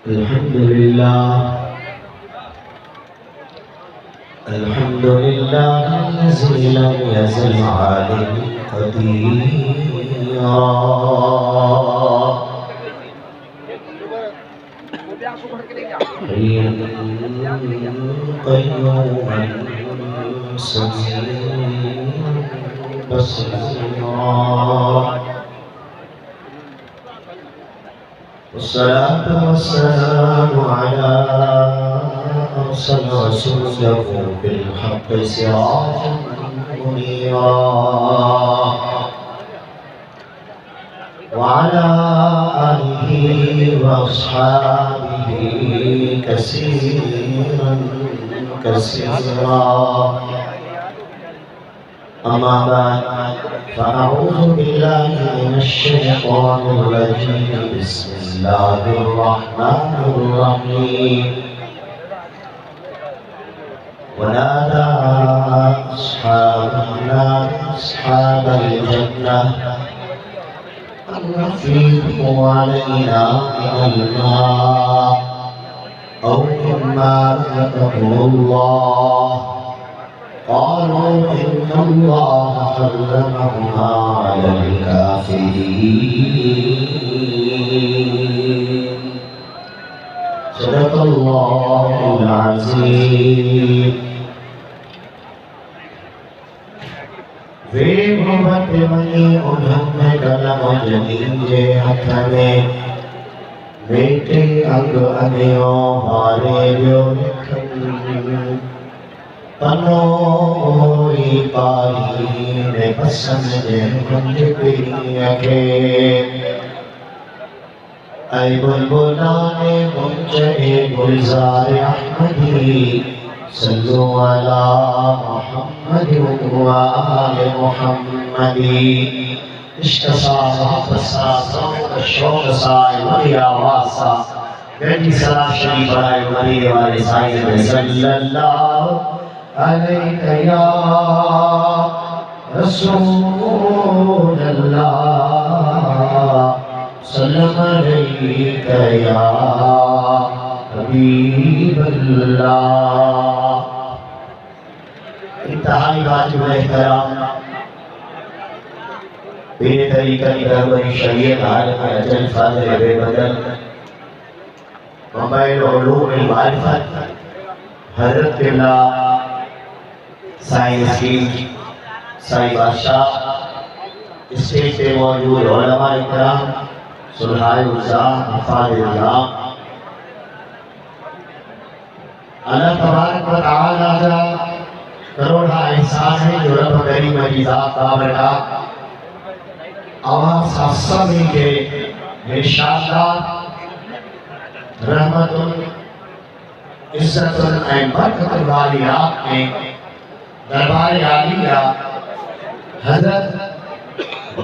الحمد لله الذي لم يزل عالم قديرا حيا قيوما سميعا بصيرا والصلاة والسلام على أرسل رسوله بالحق سراجا منيرا وعلى آله وأصحابه كثيرا كثيرا أما بعد فأعوذ بالله من الشيطان الرجيم بسم الله الرحمن الرحيم ونادى أصحاب النار أصحاب الجنة أن أفيضوا علينا من الماء أو مما رزقكم الله قالوا إن الله حرمهما على الكافرين صدق الله العظيم वे मोहब्बत मनी उन्होंने कलम जनीजे हथ में बेटे अंग अनियो हारे जो पनोई पाई ने पसंद जे कुंज पिया के ऐ बुलबुलाने मुंजे गुलजार अहमदी सल्लु अला मुहम्मद व आले मुहम्मदी इश्क साहब साहब शौक साई मरी आवाज़ सा बेटी सलाम शरीफ आए मरी वाले साईं सल्लल्लाहु अलैहि या रसूल अल्लाह सल्लम अलैका या हबीब अल्लाह। इंतहाई वाजिब एहतराम मेरे तरीका की रहबरी शरीयत आलम अजल फाज़िल बेबदल मोबाइल उलूम मारिफत हज़रत क़िबला साईं नसीम साईं बादशाह स्टेज पे मौजूद उलमा इकराम सुलहाए उज़्ज़ाम हफ़ाज़िल्लाह अल्लाह तबारक व तआला का करोड़ा एहसान है जो रब करीम की ज़ात बाबरका आवाज़ सभी के इरशादात रहमतुल इज्जतुल और बरकत वाली रात में दरबार आलिया हज़रत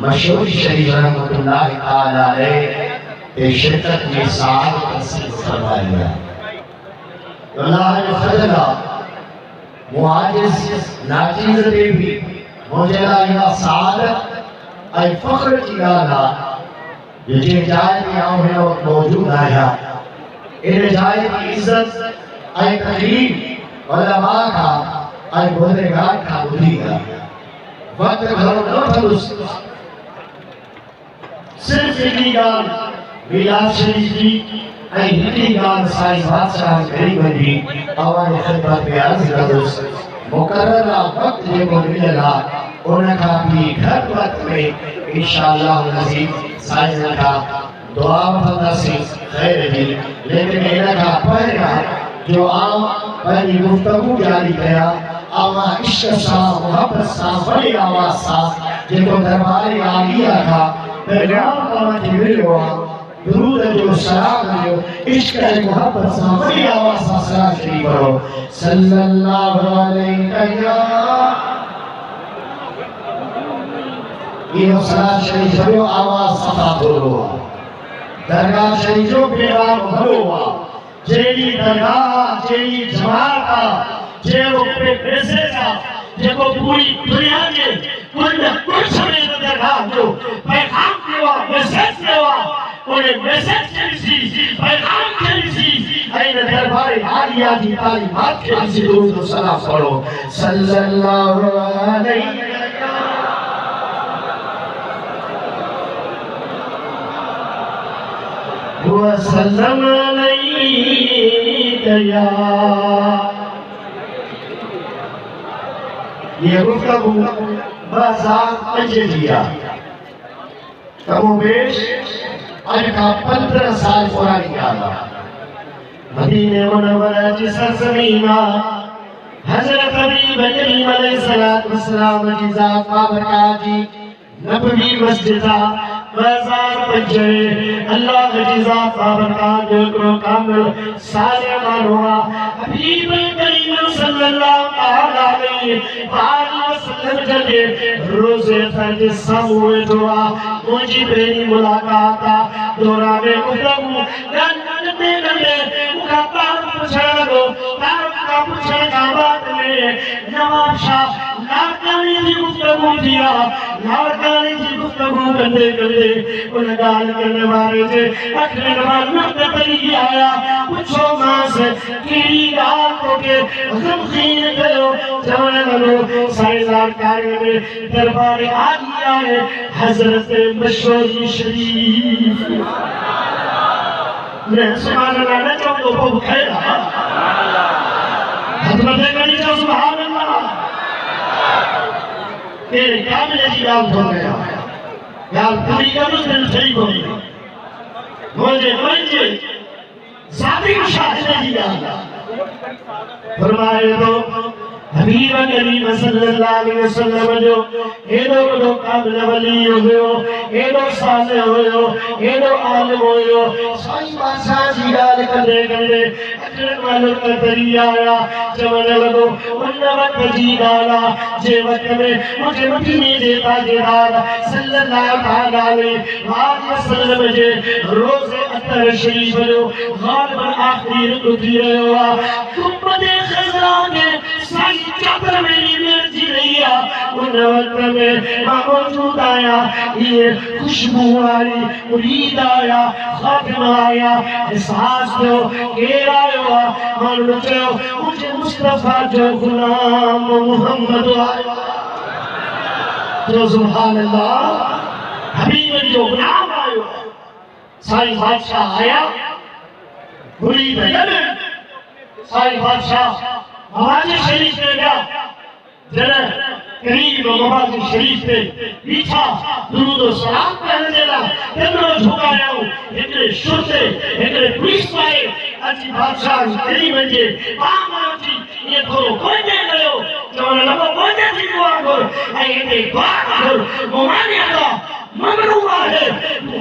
मशहूर शरीफ रहमतुल्लाह तआला अलैह के शिरकत में साथ नसीब फरमाया। अल्लाह ने फजला मुआजिज नाचीज देवी मौजला या सादत ऐ फख्र की आला ये जाए में आओ है और मौजूद आया इन जाए की इज्जत ऐ तकरीम उलमा का ऐ गुनहगार का बुरीगा वक्त घरों न फलुस सिर्फ इतनी गाल मिलाद शरीफ की ऐ इतनी गाल साईं बादशाह गरीब जी आवाज़ खिदमत में अर्ज़ कदुस मुकर्ररा वक्त जे को मिलला उनका भी घर वक्त में इंशाअल्लाह नसीब साईं का दुआ फंदासी खैर जी लेकिन इनका पहला जो आम पहली गुफ्तगू जारी कया आवा इश्क सा मोहब्बत सा बड़ी आवाज़ सा जेको दरबार आलिया का पैगाम पावती मिलियो दुरूद जो सलाम जो इश्क मोहब्बत सा बड़ी आवाज़ सा सलाम शरीफ पढ़ो सल्लल्लाहु अलैहि या ये सलाम शरीफ जो आवाज़ सफा बोलो दरगाह शरीफ जो पैगाम भलो जेडी दरगाह जेडी जमात जेको मैसेज जेको पूरी दुनिया में कुल कुछ में दरगाह जो पैगाम देवा मैसेज देवा उन्हें मैसेज के पैगाम के पहले दरबार आलिया की तालीमात के लिए दुरूद और सलाम पढ़ो सल्लल्लाहु अलैहि वसल्लम अलैया। ये गुफ्तगू बाजार पंजलिया कमोबेश आज का 15 साल पुरानी गाला मदीने मुनव्वरा की सरजमीन हजरत हबीब करीम अलैहिस्सलाम की जात बाबरकत की नबवी मस्जिद बाजार पंजे अल्लाह की जात बाबरकत को कामिल सारे मानवा हबीब करीम सल्लल्लाहु अलैहि वसल्लम जल्दी रोज़े फर्द सामूए दुआ मुझी पहली मुलाकात दौरान गुफ्तगू गंदे गंदे मुखा पार पूछा दो पार का पूछा का बात में नवाब शाह लाड़कानी की गुफ्तगू दिया लाड़कानी की गुफ्तगू गंदे गंदे उन गाल करने वाले से अखरे नवाब नक्ते तरी आया पूछो मां से कीड़ी गाल को के ज़मखीन करो जवान लो सारे लाड़कानी में दरबार आ गया है हजरत मशहूर शरीफ मैं सुभान अल्लाह ना चाहूँ तो खैर हजरत करी तो सुभान अल्लाह तेरे काबिल जी आप हो गया यार पूरी का मुस्लिम सही बोली मुझे सादी शाहिद जी फरमाए तो हबीब करीम सल्लल्लाहु अलैहि वसल्लम जो एडो बड़ो काबिल वली हुयो एडो साले हुयो एडो आलिम हुयो साईं बादशाह जी गाल कंदे कंदे अखरत वालो का दरिया आया चवण लगो उन वक्त जी गाला जे वक्त में मुझे मदीने जे ताजदार सल्लल्लाहु अलैहि वसल्लम जे रोज़े अतर शरीफ जो गालिब आखिरी रुक थी रयो आ कुब्बे खज़रा के साईं चादर मेरी मिर्ची रही उन वक्त में मौजूद आया ये खुशबू वाली मुरीद आया खातिमा आया एहसास दो के आयो मालूम चलो मुझे मुस्तफा जो गुलाम मोहम्मद आया तो सुभान अल्लाह हबीब जो गुलाम आयो साईं बादशाह आया मुरीद साईं बादशाह नवाज़ शरीफ ने गया जरा करीब नवाज़ शरीफ ने पीछा दुरूद और सलाम कहने देला तेरो झुकाया हूं एकरे शुरते एकरे पुलिस पाए अजी बादशाह करीब जे पामाची ये थोरो कोई दे गयो जवन लबो कोई दे थी दुआ कर आई ये दुआ कर मोमानिया का ममरूआ है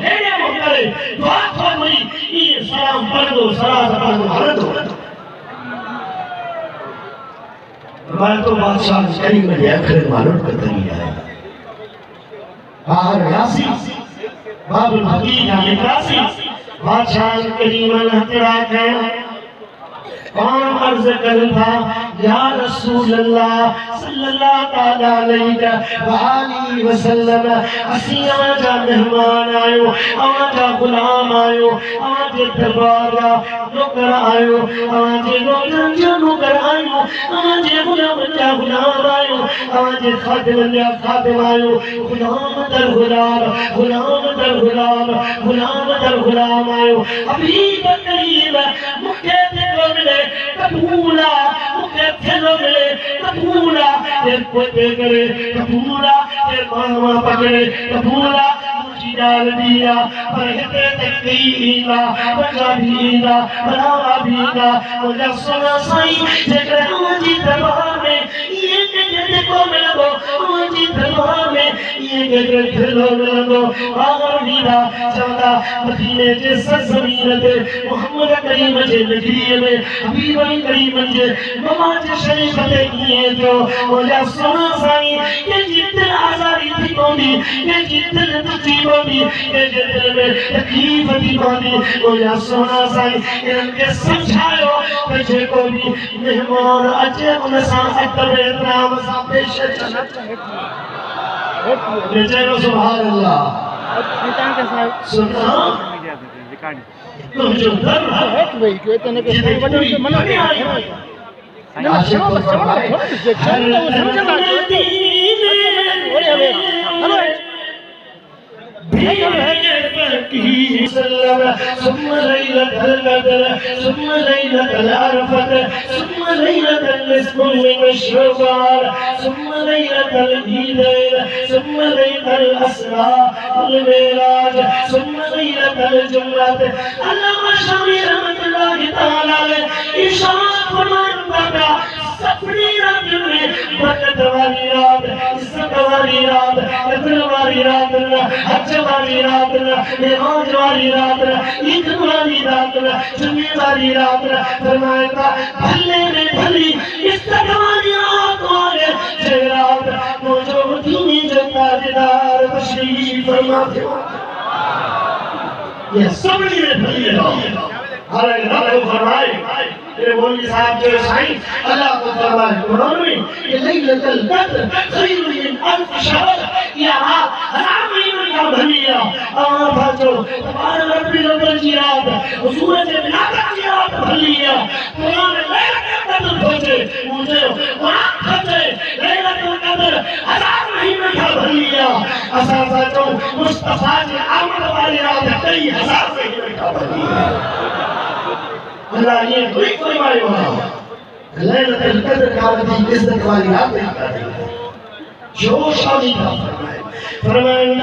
हेड़े मोकले दुआ थो मुई ये सलाम पढ़ दो सलाम पढ़ दो मैं तो बादशाह कई में आखिर मालूम कर दिया है बाहर यासी बाबुल हकीका में यासी बादशाह करीम हतरा गया कौन अर्ज करता या रसूल अल्लाह सल्लल्लाहु अलैहि वसल्लम असी आजा मेहमान आयो आजा गुलाम आयो आजे दरबार नौकर आयो आजे नौकर आयो आजे गुलाम आयो आजे खादिम आयो गुलाम दर गुलाम आयो हबीब करीम मुखे देखो मिले कबूला मुखे थेलो मिले कबूला तेरे पोते करे कबूला तेरे मामा पकड़े कबूला मुझी डाल दिया पर हिते तकीला बजा भीला बनावा भीला मुझे सुना साईं जेकर मुझी दरबार में ये के को मिलो मुझी दरबार में ये के थेलो मिलो आगर भीला चंदा मदीने के सरजमीन पे मोहम्मद करीम जे नगरी में हबीब करीम जे नवाज शरीफ ते किए जो मुझे सुना साईं के जितने आजादी थी कोनी के जितने तुझी कोनी के जितने में तकलीफ थी कोनी मुझे सुना साईं इनके समझायो तुझे को भी मेहमान अचे उन साथ तबे नाम सा पेश जय सुभान अल्लाह सुना तो जो धर्म है भाई क्यों इतने के सही वजह से मना नहीं आया ना समझ ثم ليلة القدر ثم ليلة العرفة ثم ليلة النصف من شعبان ثم ليلة العيدين ثم ليلة الأسرى والمعراج ثم ليلة الجمعة علامہ شامی رحمۃ اللہ تعالی علیہ ارشاد فرماتا سپنی رات میں برکت والی رات عزت والی رات قدر والی رات حج والی رات معراج والی رات عید والی رات جمعے والی رات فرمایا بھلے میں بھلی عزت والی رات والے یہ رات موجود دینی جو تاجدار تشریف فرماتے یہ سپنی میں بھلی رات حالانکہ رب کو فرمائے یہ مولوی صاحب جو سائن اللہ کو فرمائے قرآن میں کہ لیلۃ القدر خیر من الف شہر یہاں ہزار مہینوں کا بھلیا اور بھاجو تبارک رب العزت کی رات حضور سے ملاقات کی رات بھلیا قرآن لیلۃ القدر بھوجے مجھے قرآن بھوجے لیلۃ القدر ہزار مہینوں کا بھلیا اسا بھاجو مصطفیٰ کی آمد والی رات کئی ہزار مہینوں کا بھلیا اللہ یہ کوئی فرمائے وہاں لیلۃ القدر کا عظیم عزت والی رات ہے جو شادی کا فرمائے ان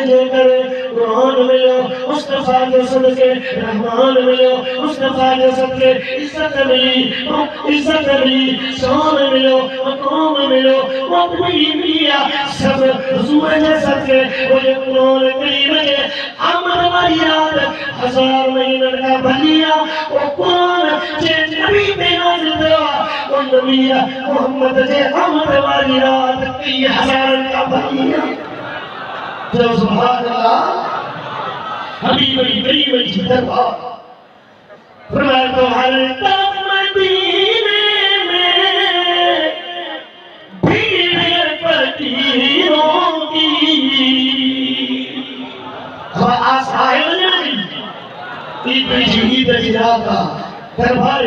جو کرے قرآن ملو مصطفیٰ کے صدقے رحمان ملو مصطفیٰ کے صدقے عزت ملی شان ملو مقام ملو مقبولی ملیا سب حضور کے صدقے وہ جو قرآن کریم کے آمد والی رات ہزار مہینہ کا بھلیا وہ قرآن جے نبی پہ نازل ہوا وہ نبی محمد جے آمد والی رات کئی ہزار کا بھلیا جو سبحان اللہ حبیب کریم کی دربار فرمایا تو ہر طرف مدینے میں بھیڑ فقیروں کی ہوا آسائے نبی عید جراتا دربار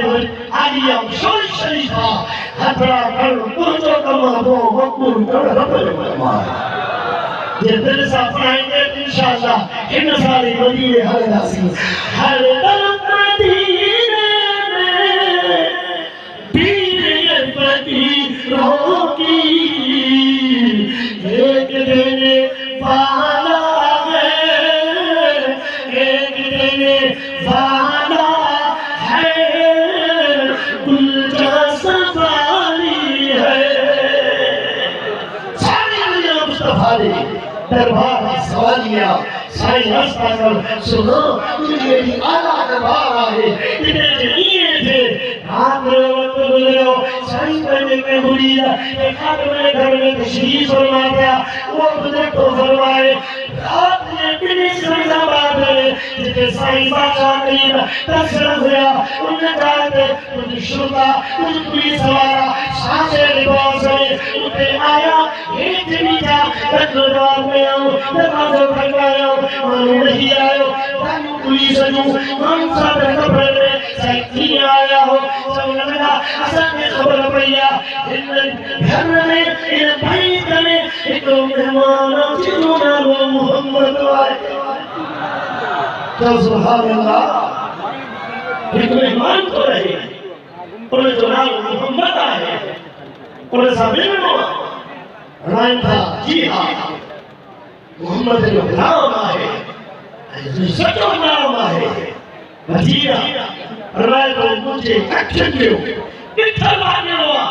آلیہ شوری شریفہ حضرہ کر پرچو کمابو مقبول کر رب العالمین یہ دل صاحب پڑھائیں گے انشاءاللہ ان ساری مدینے ہر ناسی ہر طرف مدینے میں بھیڑ فقیروں کی ایک دینے والا ہے ایک دینے والا ہے کل جیسا والی ہے ساری دنیا مصطفیٰ نے دربار سوالیہ سائی رستہ کر سنو تجھے بھی آلہ دربار آئے تجھے جنیے تھے رات میں وقت گزرو سائی پہنے میں بڑیا ایک خاتم میں گھر میں تشریف فرمایا وہ بزرگ تو فرمائے رات میں کنی سمجھا بات ہے جتے سائی بادشاہ قریب تفسر ہویا ان نے کہا کہ مجھے شرطہ مجھے پولیس سوارا سانسے لباس ہے اٹھے آیا ایک جنی جا رکھو جواب میں آؤں دروازہ کھڑکایا مانو نہیں آئے مانو پولیس جو مانو صاحب کپڑے میں سیکھی آیا ہو سب لگا اصل میں خبر پڑیا گھر میں ان بھائیت میں ایک مہمان جنہوں نالو محمد آئے تو سبحان اللہ ایک مہمان تو رہے انہیں جو نالو محمد آئے انہیں سامنے میں ہوا رائن تھا جی ہاں محمد جو نام آئے سچو نام آئے مدینہ رائن تو مجھے اکشن دیو اتھر بانے ہوا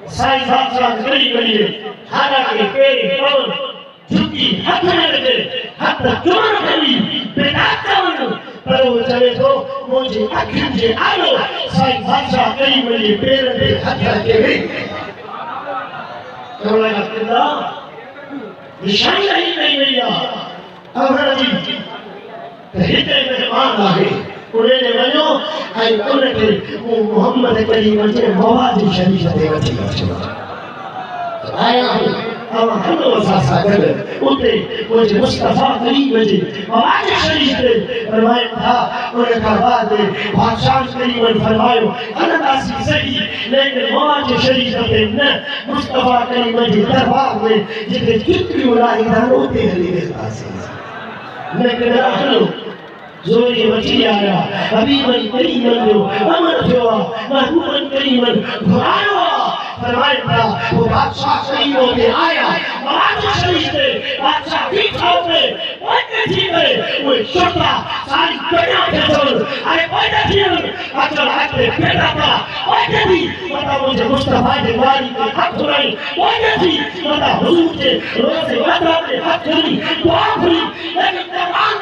سائی بادشاہ گلی گلیے حالانکہ پیری پون جھکی ہاتھ میں لگے ہاتھ کیوں کھلی بیدات چاہوں پر وہ چلے تو مجھے اکشن جے آلو سائی بادشاہ گلی گلیے پیر دے ہاتھ رکھے گئی تو لگا اللہ نشان نہیں ملیا اور جی ہتے مہمان آئے انہیں نے ونو آئی انہیں کہ محمد کریم کے مواد شریف دے وچی آیا ہوں अमा हलो असा गड उते मुझे मुस्तफा करीम जी आवाज शरीफ दे फरमाए था और का बाद बादशाह करीम ने फरमायो अनदासी सही लेकिन आवाज शरीफ दे न मुस्तफा करीम जी दरबार में जिते चित्री उलाई दानोते हली वेंदासी लेकिन हलो जोरी वठी आया हबीब करीम जो अमर जो महबूब करीम घुरायो फरमाए था वो बादशाह शरीफ होके आया आवाज शरीफ से बादशाह की पे ओए थी करे वो छोटा सारी दुनिया के जोर अरे ओए थी अच्छा आके बेटा था ओए थी बता मुझे मुस्तफा के वाली के हाथ धुलाई ओए थी बता हुजूर के रोज़े वादा के हाथ धुली दुआ हुई लेकिन तमाम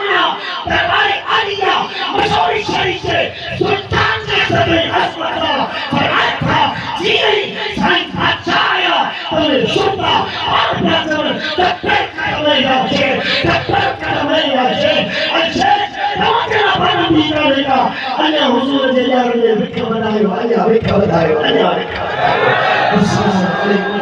दरबार आलिया मशहूरी शरीफ से सुल्तान के सभी अस्पताल फरमाया था जी साईं बादशाह आया तो छोटा और प्यार तत्पर करमेगा छे अच्छे तमाम पानी पीनेगा अन्य हुजूर जे यार ने विख बनायो अन्य विख बनायो अन्य विख बनायो